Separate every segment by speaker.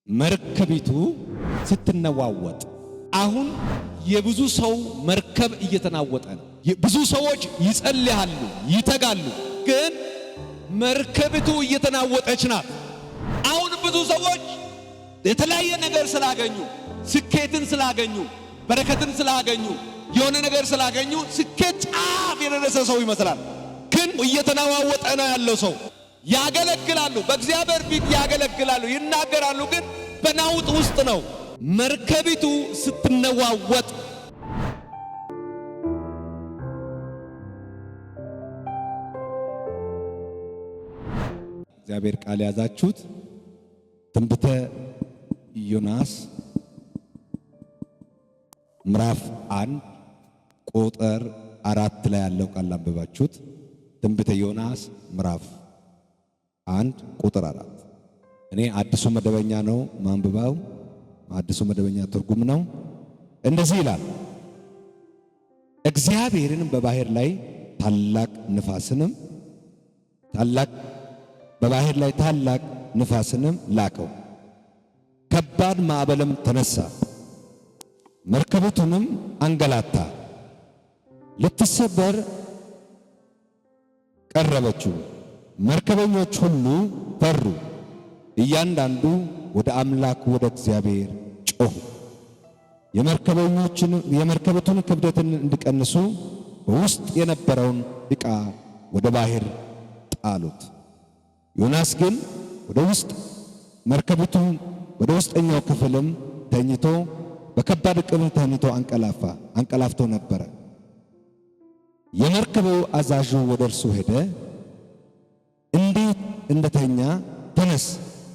Speaker 1: መርከቢቱ ስትነዋወጥ አሁን የብዙ ሰው መርከብ እየተናወጠ ነው። ብዙ ሰዎች ይጸልያሉ፣ ይተጋሉ፣ ግን መርከቢቱ እየተናወጠች ናት። አሁን ብዙ ሰዎች የተለያየ ነገር ስላገኙ፣ ስኬትን ስላገኙ፣ በረከትን ስላገኙ፣ የሆነ ነገር ስላገኙ ስኬት ጫፍ የደረሰ ሰው ይመስላል። ግን እየተናዋወጠ ነው ያለው ሰው። ያገለግላሉ፣ በእግዚአብሔር ፊት ያገለግላሉ፣ ይናገራሉ፣ ግን በናውጥ ውስጥ ነው። መርከቢቱ ስትነዋወጥ እግዚአብሔር ቃል ያዛችሁት ትንቢተ ዮናስ ምዕራፍ 1 ቁጥር 4 ላይ ያለው ቃል አንብባችሁት። ትንቢተ ዮናስ ምዕራፍ 1 ቁጥር 4 እኔ አዲሱ መደበኛ ነው ማንበባው፣ አዲሱ መደበኛ ትርጉም ነው። እንደዚህ ይላል፣ እግዚአብሔርን በባህር ላይ ታላቅ ንፋስንም ላከው፣ ከባድ ማዕበልም ተነሳ፣ መርከቢቱንም አንገላታ፣ ልትሰበር ቀረበችው። መርከበኞች ሁሉ ፈሩ፣ እያንዳንዱ ወደ አምላኩ ወደ እግዚአብሔር ጮኹ። የመርከቢቱን ክብደትን እንዲቀንሱ በውስጥ የነበረውን ዕቃ ወደ ባህር ጣሉት። ዮናስ ግን መርከቢቱን ወደ ውስጠኛው ክፍልም ተኝቶ በከባድ እንቅልፍ ተኝቶ አንቀላፍቶ ነበረ። የመርከቡ አዛዡ ወደ እርሱ ሄደ፣ እንዴት እንደተኛ ተነስ፣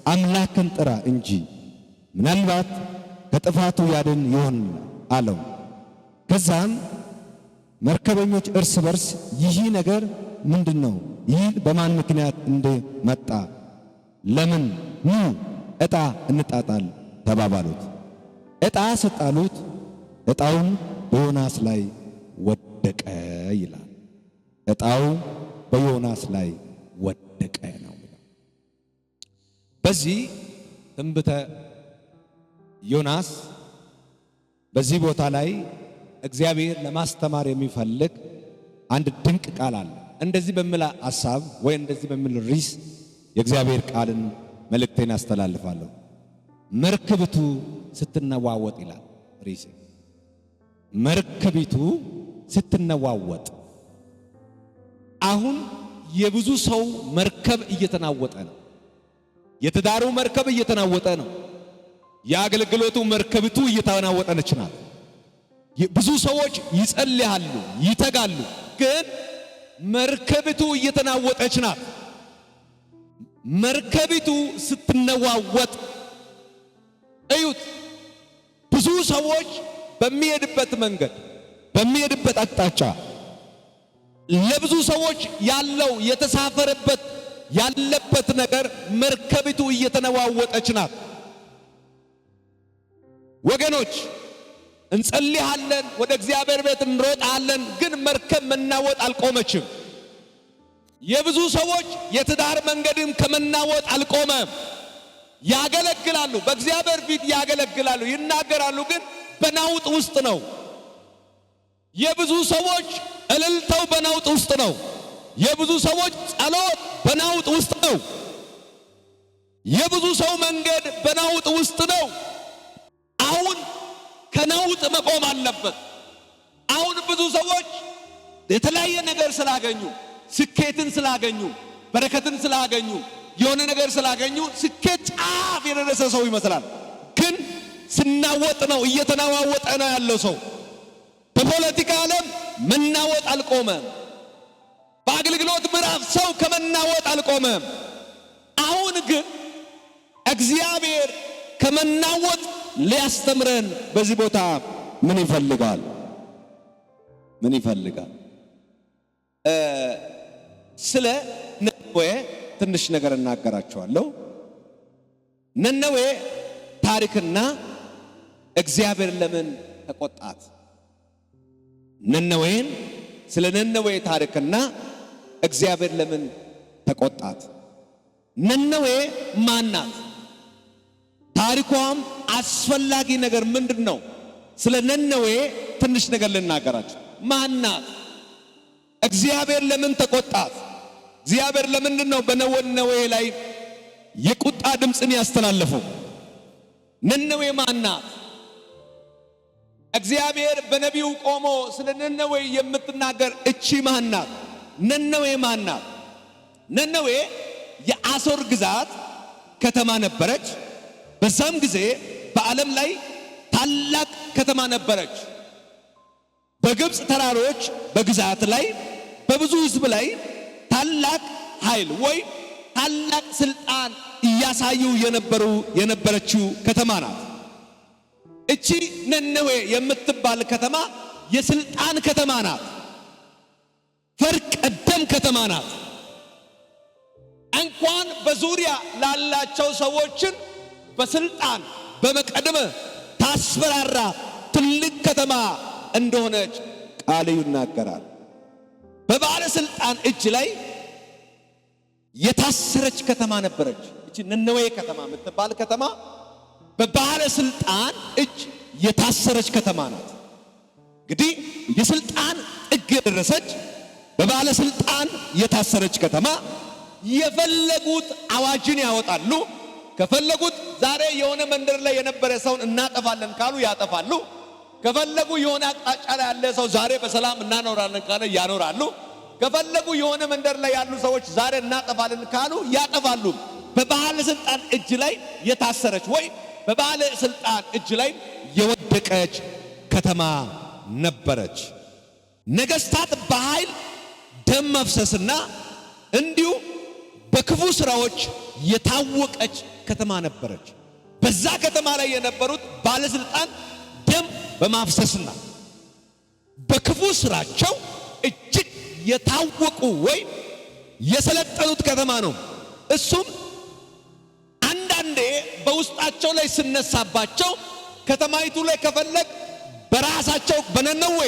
Speaker 1: አምላክን ጥራ እንጂ ምናልባት ከጥፋቱ ያድን ይሆን አለው። ከዛም መርከበኞች እርስ በርስ ይህ ነገር ምንድነው? ይህ በማን ምክንያት እንደመጣ ለምን ኑ ዕጣ እንጣጣል ተባባሉት። ዕጣ ሰጣሉት። ዕጣውም በዮናስ ላይ ወደቀ ይላል። ዕጣው በዮናስ ላይ ወደቀ ነው። በዚህ ትንቢተ ዮናስ በዚህ ቦታ ላይ እግዚአብሔር ለማስተማር የሚፈልግ አንድ ድንቅ ቃል አለ። እንደዚህ በሚል ሐሳብ ወይ እንደዚህ በሚል ርዕስ የእግዚአብሔር ቃልን መልእክቴን አስተላልፋለሁ። መርከቢቱ ስትነዋወጥ ይላል ርዕሴ። መርከቢቱ ስትነዋወጥ አሁን የብዙ ሰው መርከብ እየተናወጠ ነው። የትዳሩ መርከብ እየተናወጠ ነው። የአገልግሎቱ መርከቢቱ እየተናወጠች ናት። ብዙ ሰዎች ይጸልያሉ፣ ይተጋሉ፣ ግን መርከቢቱ እየተናወጠች ናት። መርከቢቱ ስትነዋወጥ እዩት። ብዙ ሰዎች በሚሄድበት መንገድ፣ በሚሄድበት አቅጣጫ ለብዙ ሰዎች ያለው የተሳፈረበት ያለበት ነገር መርከቢቱ እየተነዋወጠች ናት። ወገኖች እንጸልያለን፣ ወደ እግዚአብሔር ቤት እንሮጣለን፣ ግን መርከብ መናወጥ አልቆመችም። የብዙ ሰዎች የትዳር መንገድም ከመናወጥ አልቆመም። ያገለግላሉ፣ በእግዚአብሔር ፊት ያገለግላሉ፣ ይናገራሉ፣ ግን በናውጥ ውስጥ ነው። የብዙ ሰዎች እልልታው በናውጥ ውስጥ ነው። የብዙ ሰዎች ጸሎት በናውጥ ውስጥ ነው። የብዙ ሰው መንገድ በናውጥ ውስጥ ነው። አሁን ከናውጥ መቆም አለበት። አሁን ብዙ ሰዎች የተለያየ ነገር ስላገኙ፣ ስኬትን ስላገኙ፣ በረከትን ስላገኙ፣ የሆነ ነገር ስላገኙ ስኬት ጫፍ የደረሰ ሰው ይመስላል። ግን ስናወጥ ነው፣ እየተናዋወጠ ነው ያለው ሰው። በፖለቲካ ዓለም መናወጥ አልቆመም። በአገልግሎት ምዕራፍ ሰው ከመናወጥ አልቆመም። አሁን ግን እግዚአብሔር ከመናወጥ ሊያስተምረን በዚህ ቦታ ምን ይፈልጋል? ስለ ነነዌ ትንሽ ነገር እናገራቸዋለሁ። ነነዌ ታሪክና እግዚአብሔር ለምን ተቆጣት? ስለ ነነዌ ታሪክና እግዚአብሔር ለምን ተቆጣት? ነነዌ ማናት? ታሪኳም አስፈላጊ ነገር ምንድነው? ስለ ነነዌ ትንሽ ነገር ልናገራችሁ። ማናት? እግዚአብሔር ለምን ተቆጣት? እግዚአብሔር ለምንድነው በነነዌ ላይ የቁጣ ድምፅን ያስተላለፈው? ነነዌ ማናት? እግዚአብሔር በነቢዩ ቆሞ ስለ ነነዌ የምትናገር እቺ ማናት? ነነዌ ማናት? ነነዌ የአሦር ግዛት ከተማ ነበረች። በዛም ጊዜ በዓለም ላይ ታላቅ ከተማ ነበረች። በግብፅ ተራሮች በግዛት ላይ በብዙ ሕዝብ ላይ ታላቅ ኃይል ወይ ታላቅ ስልጣን እያሳዩ የነበረችው ከተማ ናት። እቺ ነነዌ የምትባል ከተማ የስልጣን ከተማ ናት። ፈርቀደም ከተማ ናት። እንኳን በዙሪያ ላላቸው ሰዎችን በስልጣን በመቀደም ታስፈራራ ትልቅ ከተማ እንደሆነች ቃሉ ይናገራል። በባለስልጣን እጅ ላይ የታሰረች ከተማ ነበረች። እቺ ነነዌ ከተማ የምትባል ከተማ በባለስልጣን እጅ የታሰረች ከተማ ናት። እንግዲህ የስልጣን ጥግ የደረሰች በባለስልጣን የታሰረች ከተማ የፈለጉት አዋጅን ያወጣሉ። ከፈለጉት ዛሬ የሆነ መንደር ላይ የነበረ ሰውን እናጠፋለን ካሉ ያጠፋሉ። ከፈለጉ የሆነ አቅጣጫ ላይ ያለ ሰው ዛሬ በሰላም እናኖራለን ካለ ያኖራሉ። ከፈለጉ የሆነ መንደር ላይ ያሉ ሰዎች ዛሬ እናጠፋለን ካሉ ያጠፋሉ። በባለስልጣን እጅ ላይ የታሰረች ወይ በባለስልጣን እጅ ላይ የወደቀች ከተማ ነበረች። ነገስታት በኃይል ደም መፍሰስና እንዲሁ በክፉ ስራዎች የታወቀች ከተማ ነበረች። በዛ ከተማ ላይ የነበሩት ባለስልጣን ደም በማፍሰስና በክፉ ስራቸው እጅግ የታወቁ ወይ የሰለጠኑት ከተማ ነው። እሱም አንዳንዴ በውስጣቸው ላይ ስነሳባቸው ከተማይቱ ላይ ከፈለግ በራሳቸው በነነዌ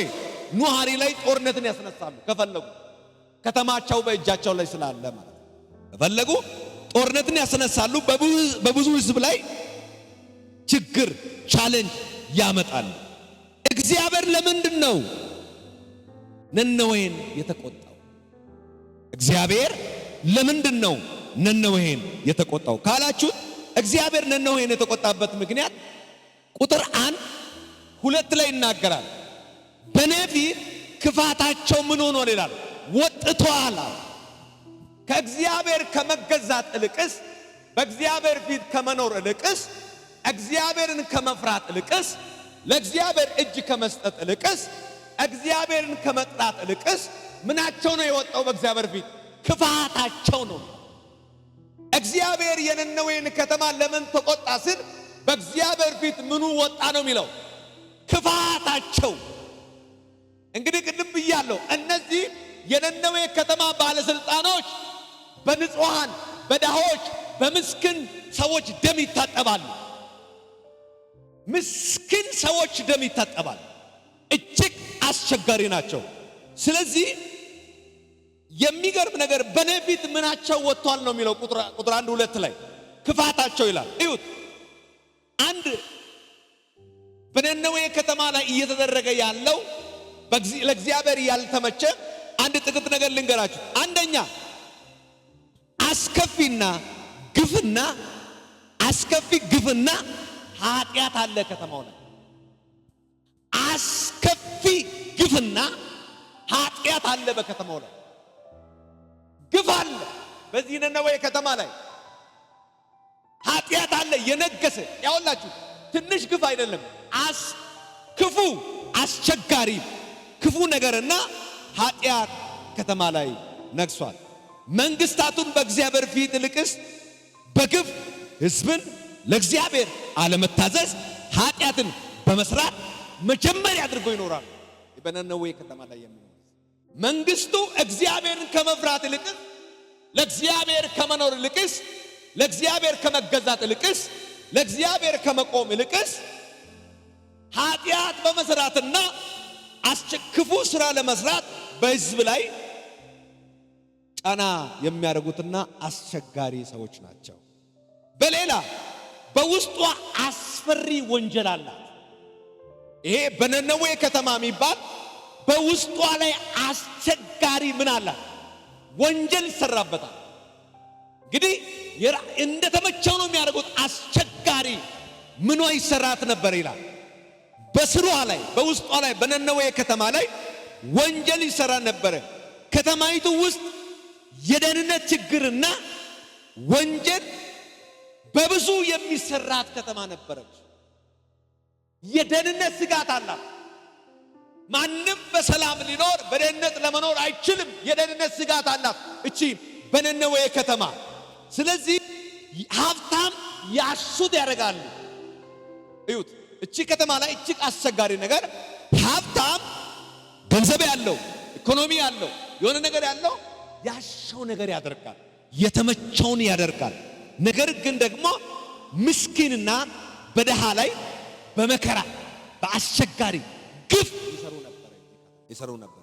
Speaker 1: ኑሃሪ ላይ ጦርነትን ያስነሳሉ። ከፈለጉ ከተማቸው በእጃቸው ላይ ስላለ ማለት ከፈለጉ ጦርነትን ያስነሳሉ። በብዙ ህዝብ ላይ ችግር ቻሌንጅ ያመጣሉ። እግዚአብሔር ለምንድን ነው ነነዌን የተቆጣው? እግዚአብሔር ለምንድን ነው ነነዌን የተቆጣው ካላችሁ እግዚአብሔር ነነዌን የተቆጣበት ምክንያት ቁጥር 1-2 ላይ ይናገራል። በኔ ፊት ክፋታቸው ምን ሆኗል ይላል? ወጥቷል። ከእግዚአብሔር ከመገዛት እልቅስ በእግዚአብሔር ፊት ከመኖር እልቅስ እግዚአብሔርን ከመፍራት እልቅስ ለእግዚአብሔር እጅ ከመስጠት እልቅስ እግዚአብሔርን ከመጥራት እልቅስ ምናቸው ነው የወጣው? በእግዚአብሔር ፊት ክፋታቸው ነው። እግዚአብሔር የነነዌን ከተማ ለምን ተቆጣ ስል በእግዚአብሔር ፊት ምኑ ወጣ ነው የሚለው? ክፋታቸው። እንግዲህ ቅድም ብያለሁ፣ እነዚህ የነነዌ ከተማ ባለስልጣኖች በንጹሃን በድሆች በምስኪን ሰዎች ደም ይታጠባሉ። ምስኪን ሰዎች ደም ይታጠባሉ። እጅግ አስቸጋሪ ናቸው። ስለዚህ የሚገርም ነገር በኔ ፊት ምናቸው ወጥቷል ነው የሚለው ቁጥር 1-2 ላይ ክፋታቸው ይላል። እዩት፣ አንድ በነነዌ ከተማ ላይ እየተደረገ ያለው ለእግዚአብሔር ያልተመቸ አንድ ጥቂት ነገር ልንገራችሁ። አንደኛ አስከፊ ግፍና ኃጢአት አለ ከተማው ላይ። አስከፊ ግፍና ኃጢአት አለ በከተማው ላይ። ግፍ አለ በዚህ ነነዌ ከተማ ላይ። ኃጢአት አለ የነገሰ። ያውላችሁ ትንሽ ግፍ አይደለም፣ ክፉ አስቸጋሪ ክፉ ነገርና ኃጢአት ከተማ ላይ ነግሷል። መንግስታቱን በእግዚአብሔር ፊት ልቅስ በግፍ ሕዝብን ለእግዚአብሔር አለመታዘዝ ኃጢአትን በመስራት መጀመሪያ አድርጎ ይኖራል። በነነዌ ከተማ ላይ የሚኖር መንግስቱ እግዚአብሔርን ከመፍራት ልቅስ ለእግዚአብሔር ከመኖር ልቅስ ለእግዚአብሔር ከመገዛት ልቅስ ለእግዚአብሔር ከመቆም ልቅስ ኃጢአት በመስራትና ክፉ ስራ ለመስራት በሕዝብ ላይ ጫና የሚያደርጉትና አስቸጋሪ ሰዎች ናቸው። በሌላ
Speaker 2: በውስጧ አስፈሪ ወንጀል አላት። ይሄ በነነዌ ከተማ የሚባል በውስጧ ላይ አስቸጋሪ ምን አላት? ወንጀል ይሰራበታል። እንግዲህ እንደተመቸው ነው የሚያደርጉት። አስቸጋሪ ምኗ ይሰራት ነበር ይላል። በስሯ ላይ በውስጧ ላይ በነነዌ ከተማ ላይ ወንጀል ይሰራ ነበር። ከተማይቱ ውስጥ የደህንነት ችግርና ወንጀል በብዙ የሚሰራት ከተማ ነበረች። የደህንነት ስጋት አላት። ማንም በሰላም ሊኖር በደህንነት ለመኖር አይችልም። የደህንነት ስጋት አላት እቺ በነነዌ ከተማ። ስለዚህ ሀብታም ያሱት ያደርጋሉ። እዩት፣ እቺ ከተማ ላይ እጅግ አስቸጋሪ ነገር፣ ሀብታም ገንዘብ ያለው ኢኮኖሚ ያለው የሆነ ነገር ያለው ያሻው ነገር ያደርጋል፣ የተመቸውን ያደርጋል። ነገር ግን ደግሞ ምስኪንና በደሃ ላይ በመከራ በአስቸጋሪ ግፍ ይሰሩ ነበር።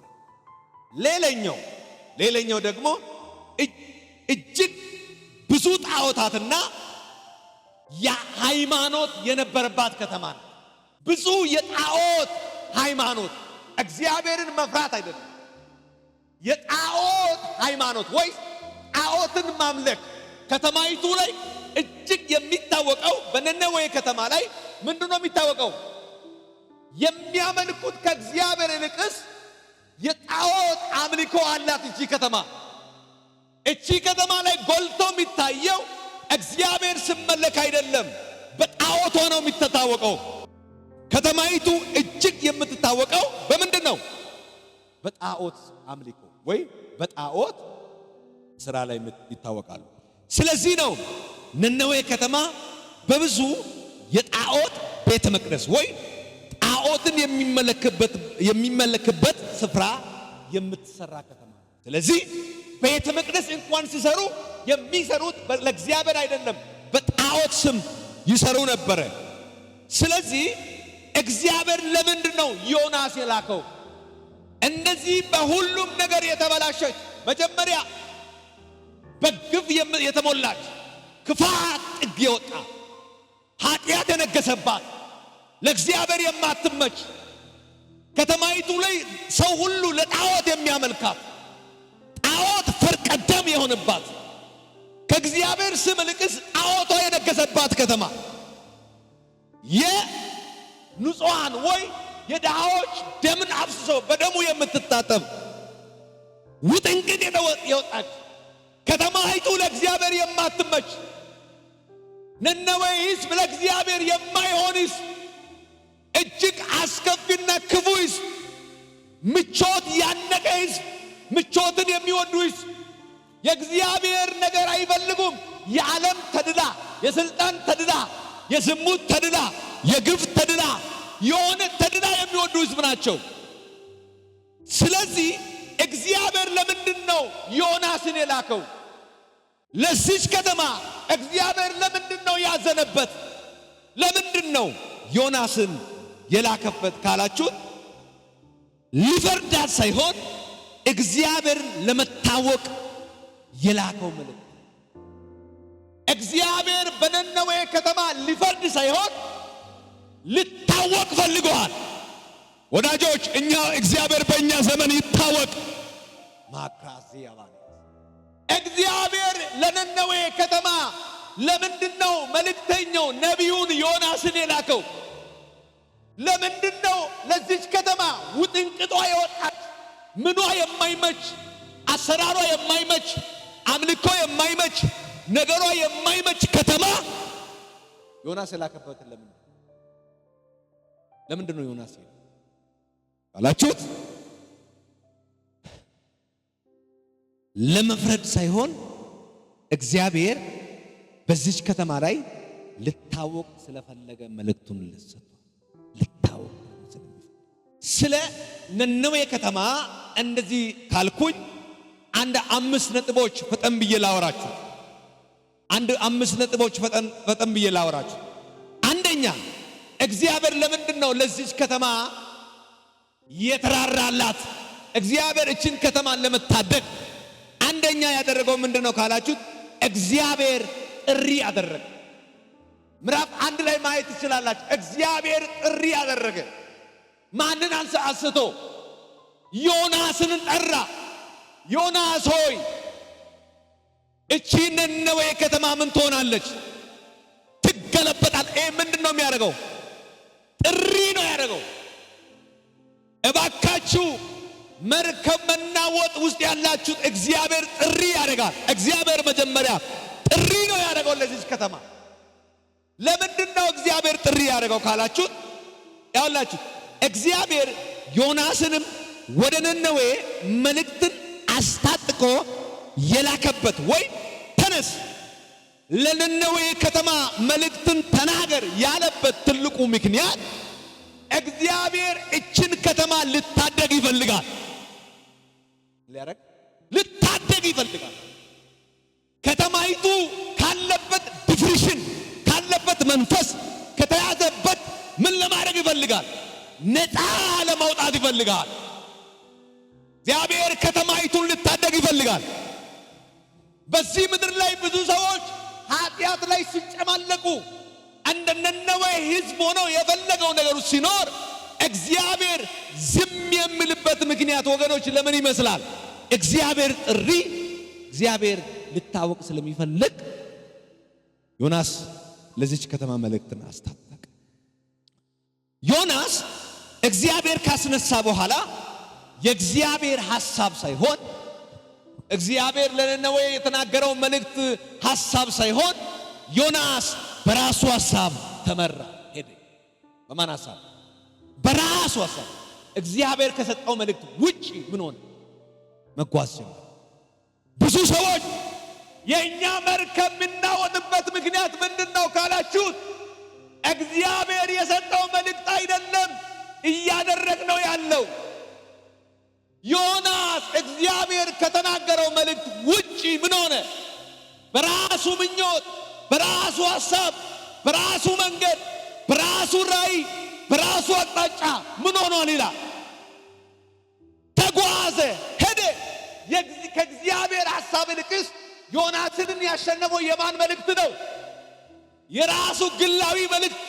Speaker 2: ሌላኛው ደግሞ እጅግ ብዙ ጣዖታትና የሃይማኖት የነበረባት ከተማ ነው። ብዙ የጣዖት ሃይማኖት፣ እግዚአብሔርን መፍራት አይደለም፣ የጣዖት ሃይማኖት ወይ ጣዖትን ማምለክ። ከተማይቱ ላይ እጅግ የሚታወቀው በነነዌ ከተማ ላይ ምንድነው የሚታወቀው? የሚያመልኩት ከእግዚአብሔር ይልቅስ የጣዖት አምልኮ አላት እቺ ከተማ። እቺ ከተማ ላይ ጎልቶ የሚታየው እግዚአብሔር ሲመለክ አይደለም፣ በጣዖቷ ነው የሚታወቀው። ከተማይቱ እጅግ የምትታወቀው በምንድን ነው? በጣዖት አምልኮ ወይ በጣዖት ስራ ላይ ይታወቃሉ። ስለዚህ ነው ነነዌ ከተማ በብዙ የጣዖት ቤተ መቅደስ ወይ ጣዖትን የሚመለክበት ስፍራ የምትሰራ ከተማ። ስለዚህ ቤተ መቅደስ እንኳን ሲሰሩ የሚሰሩት ለእግዚአብሔር አይደለም፣ በጣዖት ስም ይሰሩ ነበረ። ስለዚህ እግዚአብሔር ለምንድን ነው ዮናስ የላከው? እንደዚህ በሁሉም ነገር የተበላሸች መጀመሪያ በግፍ የተሞላች ክፋት ጥግ የወጣ ኃጢአት የነገሰባት ለእግዚአብሔር የማትመች ከተማይቱ ላይ ሰው ሁሉ ለጣዖት የሚያመልካት ጣዖት ፈርቀደም የሆነባት ከእግዚአብሔር ስም ይልቅስ ጣዖቷ የነገሰባት ከተማ የንጹሃን ወይ የድሃዎች ደምን አፍስሶ በደሙ የምትታጠብ ውጥንቅጥ የወጣች ከተማይቱ ለእግዚአብሔር የማትመች ነነዌ ሕዝብ ለእግዚአብሔር የማይሆን ሕዝብ፣ እጅግ አስከፊና ክፉ ሕዝብ፣ ምቾት ያነቀ ሕዝብ፣ ምቾትን የሚወዱ ሕዝብ፣ የእግዚአብሔር ነገር አይፈልጉም። የዓለም ተድላ፣ የስልጣን ተድላ፣ የዝሙት ተድላ፣ የግፍ ተድላ፣ የሆነ ተድላ የሚወዱ ሕዝብ ናቸው። ስለዚህ እግዚአብሔር ለምንድን ነው ዮናስን የላከው? ለዚች ከተማ እግዚአብሔር ለምንድን ነው ያዘነበት? ለምንድን ነው ዮናስን የላከበት ካላችሁት፣ ሊፈርዳት ሳይሆን እግዚአብሔር ለመታወቅ የላከው መልእክት። እግዚአብሔር በነነዌ ከተማ ሊፈርድ ሳይሆን ሊታወቅ ፈልገዋል። ወዳጆች፣ እኛ እግዚአብሔር በእኛ ዘመን ይታወቅ። ማክራዚያባን እግዚአብሔር ለነነዌ ከተማ ለምንድን ነው መልእክተኛው ነቢዩን ዮናስን የላከው? ለምንድን ነው ለዚች ከተማ ውጥንቅጧ የወጣች ምኗ የማይመች አሰራሯ የማይመች አምልኮ የማይመች ነገሯ የማይመች ከተማ ዮናስ የላከበት ለምንድን ነው ዮናስ አላችሁት? ለመፍረድ ሳይሆን እግዚአብሔር በዚች ከተማ ላይ ልታወቅ ስለፈለገ መልእክቱን ልሰጥ ልታወቅ ስለ ነነዌ ከተማ እንደዚህ ካልኩኝ አንድ 5 ነጥቦች ፈጠን ብዬ ላወራችሁ። አንደኛ እግዚአብሔር ለምንድን ነው ለዚች ከተማ የተራራላት? እግዚአብሔር እችን ከተማን ለመታደግ አንደኛ ያደረገው ምንድነው ካላችሁት፣ እግዚአብሔር ጥሪ አደረገ። ምዕራፍ 1 ላይ ማየት ትችላላችሁ። እግዚአብሔር ጥሪ ያደረገ ማንን አንስቶ ዮናስን ጠራ። ዮናስ ሆይ እቺ ነነዌ ከተማ ምን ትሆናለች? ትገለበጣል። ይሄ ምንድነው የሚያደርገው? ጥሪ ነው ያደረገው። እባካችሁ መርከብ መናወጥ ውስጥ ያላችሁ እግዚአብሔር ጥሪ ያደርጋል። እግዚአብሔር መጀመሪያ ጥሪ ነው ያደረገው ለዚህ ከተማ። ለምንድነው እግዚአብሔር ጥሪ ያደረገው ካላችሁ ያውላችሁ እግዚአብሔር ዮናስንም ወደ ነነዌ መልእክትን አስታጥቆ የላከበት ወይ ተነስ ለነነዌ ከተማ መልእክትን ተናገር ያለበት ትልቁ ምክንያት እግዚአብሔር እችን ከተማ ልታደግ ይፈልጋል። ልታደግ ይፈልጋል። ከተማይቱ ካለበት ዲፍሪሽን ካለበት መንፈስ ከተያዘበት ምን ለማድረግ ይፈልጋል? ነፃ ለማውጣት ይፈልጋል። እግዚአብሔር ከተማይቱን ልታደግ ይፈልጋል። በዚህ ምድር ላይ ብዙ ሰዎች ኃጢአት ላይ ሲጨማለቁ እንደ ነነዌ ሕዝብ ሆነው የፈለገው ነገር ሲኖር እግዚአብሔር ዝም የሚልበት ምክንያት ወገኖች ለምን ይመስላል? እግዚአብሔር ጥሪ እግዚአብሔር ልታወቅ ስለሚፈልግ ዮናስ ለዚች ከተማ መልእክትን አስታጠቀ። ዮናስ እግዚአብሔር ካስነሳ በኋላ የእግዚአብሔር ሐሳብ ሳይሆን እግዚአብሔር ለነነዌ የተናገረው መልእክት ሐሳብ ሳይሆን ዮናስ በራሱ ሐሳብ ተመራ ሄደ። በማን ሐሳብ? በራሱ ሐሳብ። እግዚአብሔር ከሰጠው መልእክት ውጪ ምን ሆነ? መጓዝ ጀመረ። ብዙ ሰዎች የኛ መርከብ የምናወጥበት ምክንያት ምንድነው ካላችሁ እግዚአብሔር የሰጠው መልእክት አይደለም እያደረግነው ያለው። ዮናስ እግዚአብሔር ከተናገረው መልእክት ውጪ ምን ሆነ? በራሱ ምኞት፣ በራሱ ሐሳብ፣ በራሱ መንገድ፣ በራሱ ራእይ፣ በራሱ አቅጣጫ ምን ሆኗል ይላል? ተጓዘ፣ ሄደ። ከእግዚአብሔር ሐሳብ ይልቅስ ዮናስን ያሸነፈው የማን መልእክት ነው? የራሱ ግላዊ መልእክት፣